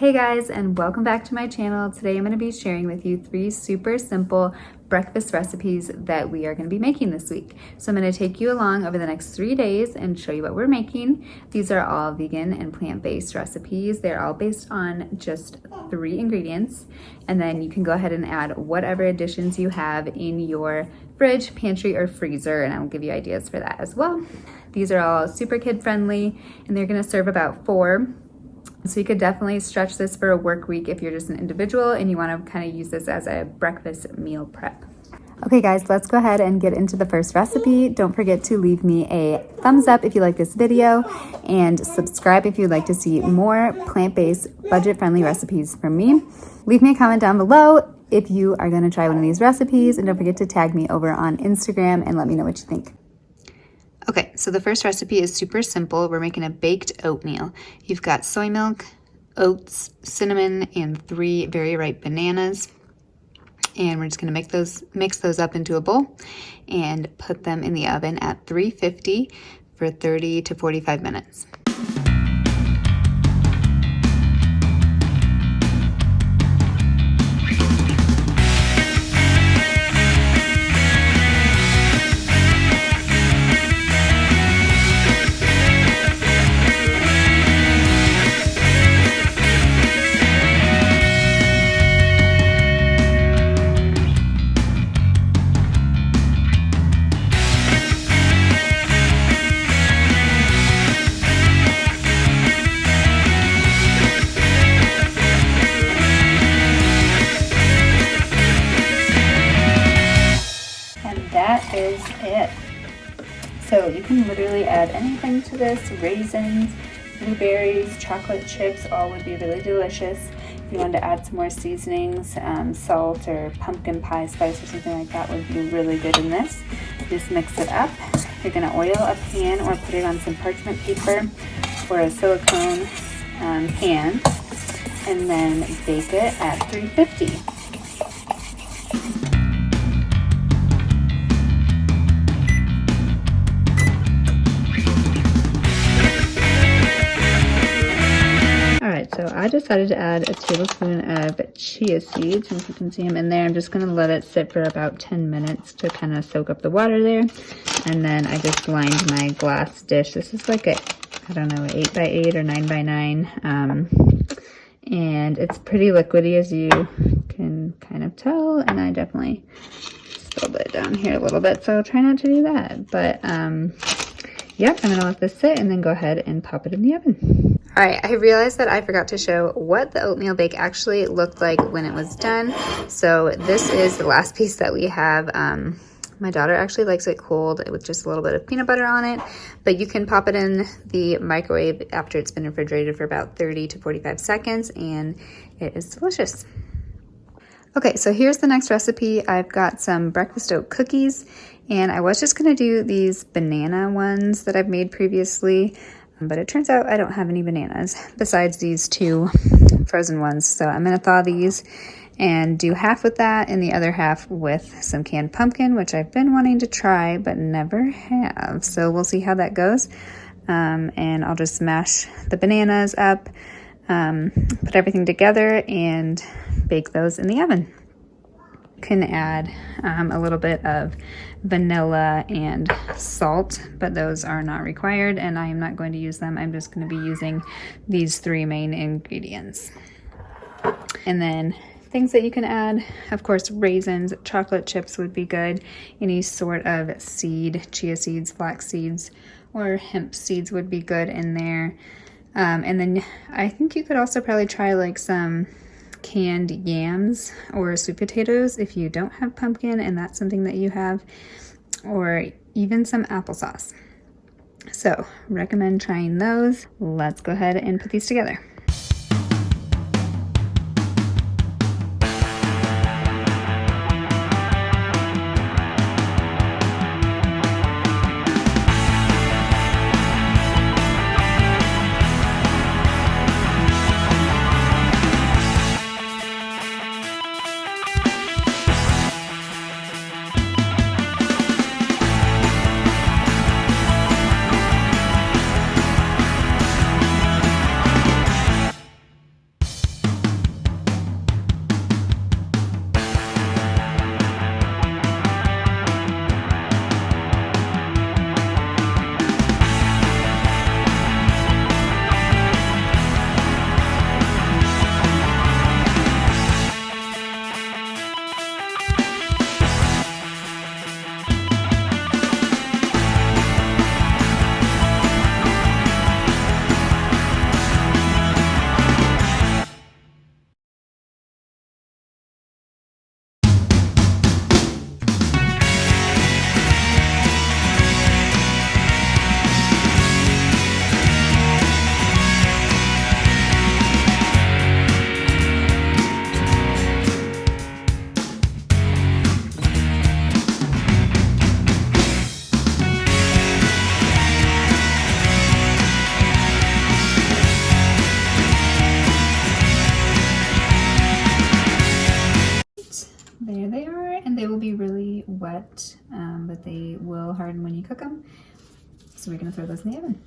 Hey guys, and welcome back to my channel. Today I'm going to be sharing with you 3 super simple breakfast recipes that we are going to be making this week. So I'm going to take you along over the next 3 days and show you what we're making. These are all vegan and plant-based recipes. They're all based on just 3 ingredients, and then you can go ahead and add whatever additions you have in your fridge, pantry, or freezer, and I will give you ideas for that as well. These are all super kid-friendly, and they're going to serve about 4. So you could definitely stretch this for a work week if you're just an individual and you want to kind of use this as a breakfast meal prep. Okay guys, let's go ahead and get into the first recipe. Don't forget to leave me a thumbs up if you like this video and subscribe if you'd like to see more plant-based, budget-friendly recipes from me. Leave me a comment down below if you are going to try one of these recipes, and don't forget to tag me over on Instagram and let me know what you think. Okay, so the first recipe is super simple. We're making a baked oatmeal. You've got soy milk, oats, cinnamon, and 3 very ripe bananas. And we're just gonna mix those up into a bowl and put them in the oven at 350 for 30 to 45 minutes. That is it. So you can literally add anything to this. Raisins, blueberries, chocolate chips, all would be really delicious. If you wanted to add some more seasonings, salt or pumpkin pie spice or something like that would be really good in this. Just mix it up. You're going to oil a pan or put it on some parchment paper or a silicone pan, and then bake it at 350. So I decided to add a tablespoon of chia seeds, and if you can see them in there, I'm just going to let it sit for about 10 minutes to kind of soak up the water there. And then I just lined my glass dish. This is like a, I don't know, 8x8 or 9x9. And it's pretty liquidy, as you can kind of tell. And I definitely spilled it down here a little bit, so try not to do that. But yep, I'm going to let this sit and then go ahead and pop it in the oven. All right, I realized that I forgot to show what the oatmeal bake actually looked like when it was done. So this is the last piece that we have. My daughter actually likes it cold with just a little bit of peanut butter on it, but you can pop it in the microwave after it's been refrigerated for about 30 to 45 seconds, and it is delicious. Okay, so here's the next recipe. I've got some breakfast oat cookies, and I was just gonna do these banana ones that I've made previously, but it turns out I don't have any bananas besides these 2 frozen ones. So I'm going to thaw these and do half with that and the other half with some canned pumpkin, which I've been wanting to try but never have. So we'll see how that goes. And I'll just smash the bananas up, put everything together, and bake those in the oven. Can add a little bit of vanilla and salt, but those are not required, and I am not going to use them. I'm just going to be using these 3 main ingredients. And then things that you can add, of course, raisins, chocolate chips would be good. Any sort of seed, chia seeds, flax seeds, or hemp seeds would be good in there. And then I think you could also probably try like some canned yams or sweet potatoes if you don't have pumpkin and that's something that you have, or even some applesauce. So recommend trying those. Let's go ahead and put these together. but they will harden when you cook them. So we're gonna throw those in the oven.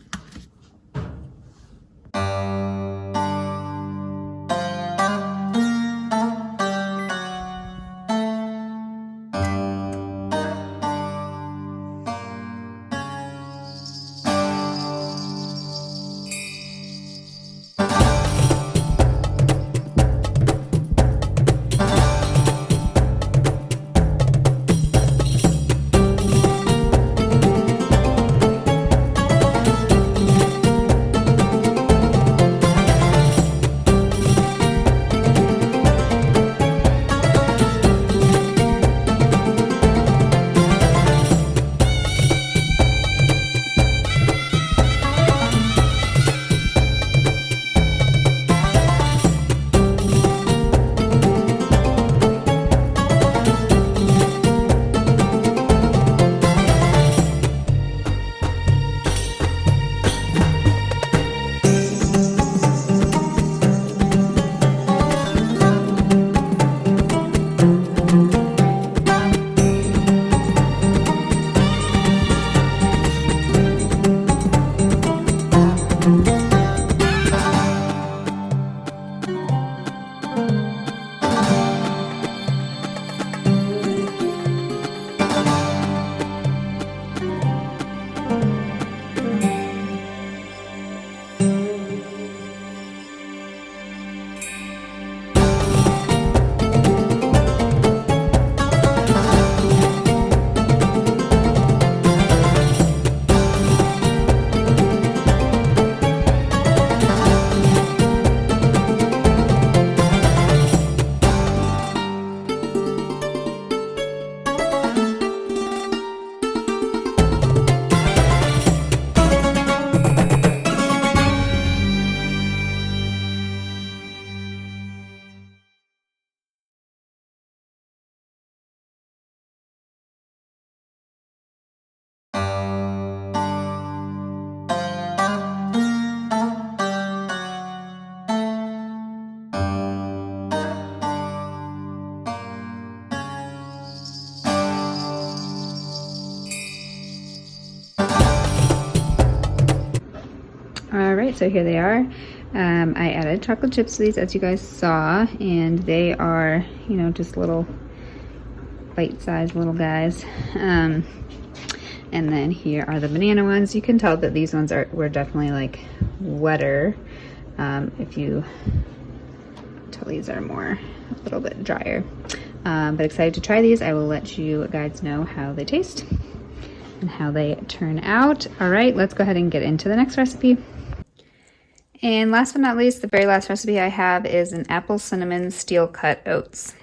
Alright, so here they are. I added chocolate chips to these, as you guys saw, and they are, you know, just little bite-sized little guys. And then here are the banana ones. You can tell that these ones were definitely like wetter. If you tell, these are more a little bit drier. But excited to try these. I will let you guys know how they taste and how they turn out. All right, let's go ahead and get into the next recipe. And last but not least, the very last recipe I have is an apple cinnamon steel cut oats.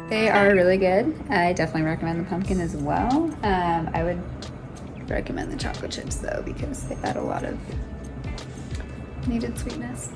They are really good. I definitely recommend the pumpkin as well. I would recommend the chocolate chips though, because they add a lot of needed sweetness.